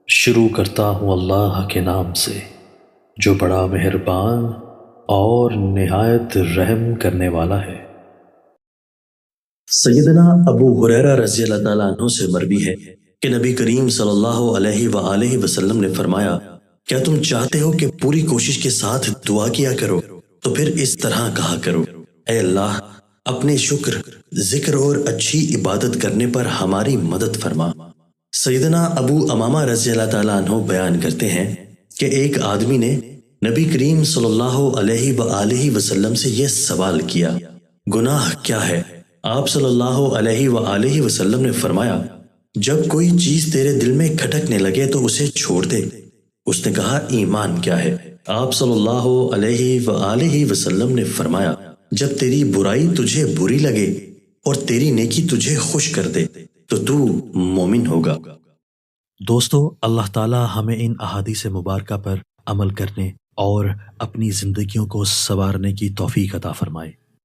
شروع کرتا ہوں اللہ کے نام سے جو بڑا مہربان اور نہایت رحم کرنے والا ہے۔ سیدنا ابو ہریرہ رضی اللہ تعالیٰ عنہ سے مروی ہے کہ نبی کریم صلی اللہ علیہ وآلہ وسلم نے فرمایا، کیا تم چاہتے ہو کہ پوری کوشش کے ساتھ دعا کیا کرو تو پھر اس طرح کہا کرو، اے اللہ اپنے شکر، ذکر اور اچھی عبادت کرنے پر ہماری مدد فرما۔ سیدنا ابو امامہ رضی اللہ تعالیٰ عنہ بیان کرتے ہیں کہ ایک آدمی نے نبی کریم صلی اللہ علیہ وآلہ وسلم سے یہ سوال کیا، گناہ کیا ہے؟ آپ صلی اللہ علیہ وآلہ وسلم نے فرمایا، جب کوئی چیز تیرے دل میں کھٹکنے لگے تو اسے چھوڑ دے۔ اس نے کہا، ایمان کیا ہے؟ آپ صلی اللہ علیہ وآلہ وسلم نے فرمایا، جب تیری برائی تجھے بری لگے اور تیری نیکی تجھے خوش کر دے تو مومن ہوگا۔ دوستو، اللہ تعالی ہمیں ان احادیث مبارکہ پر عمل کرنے اور اپنی زندگیوں کو سنوارنے کی توفیق عطا فرمائے۔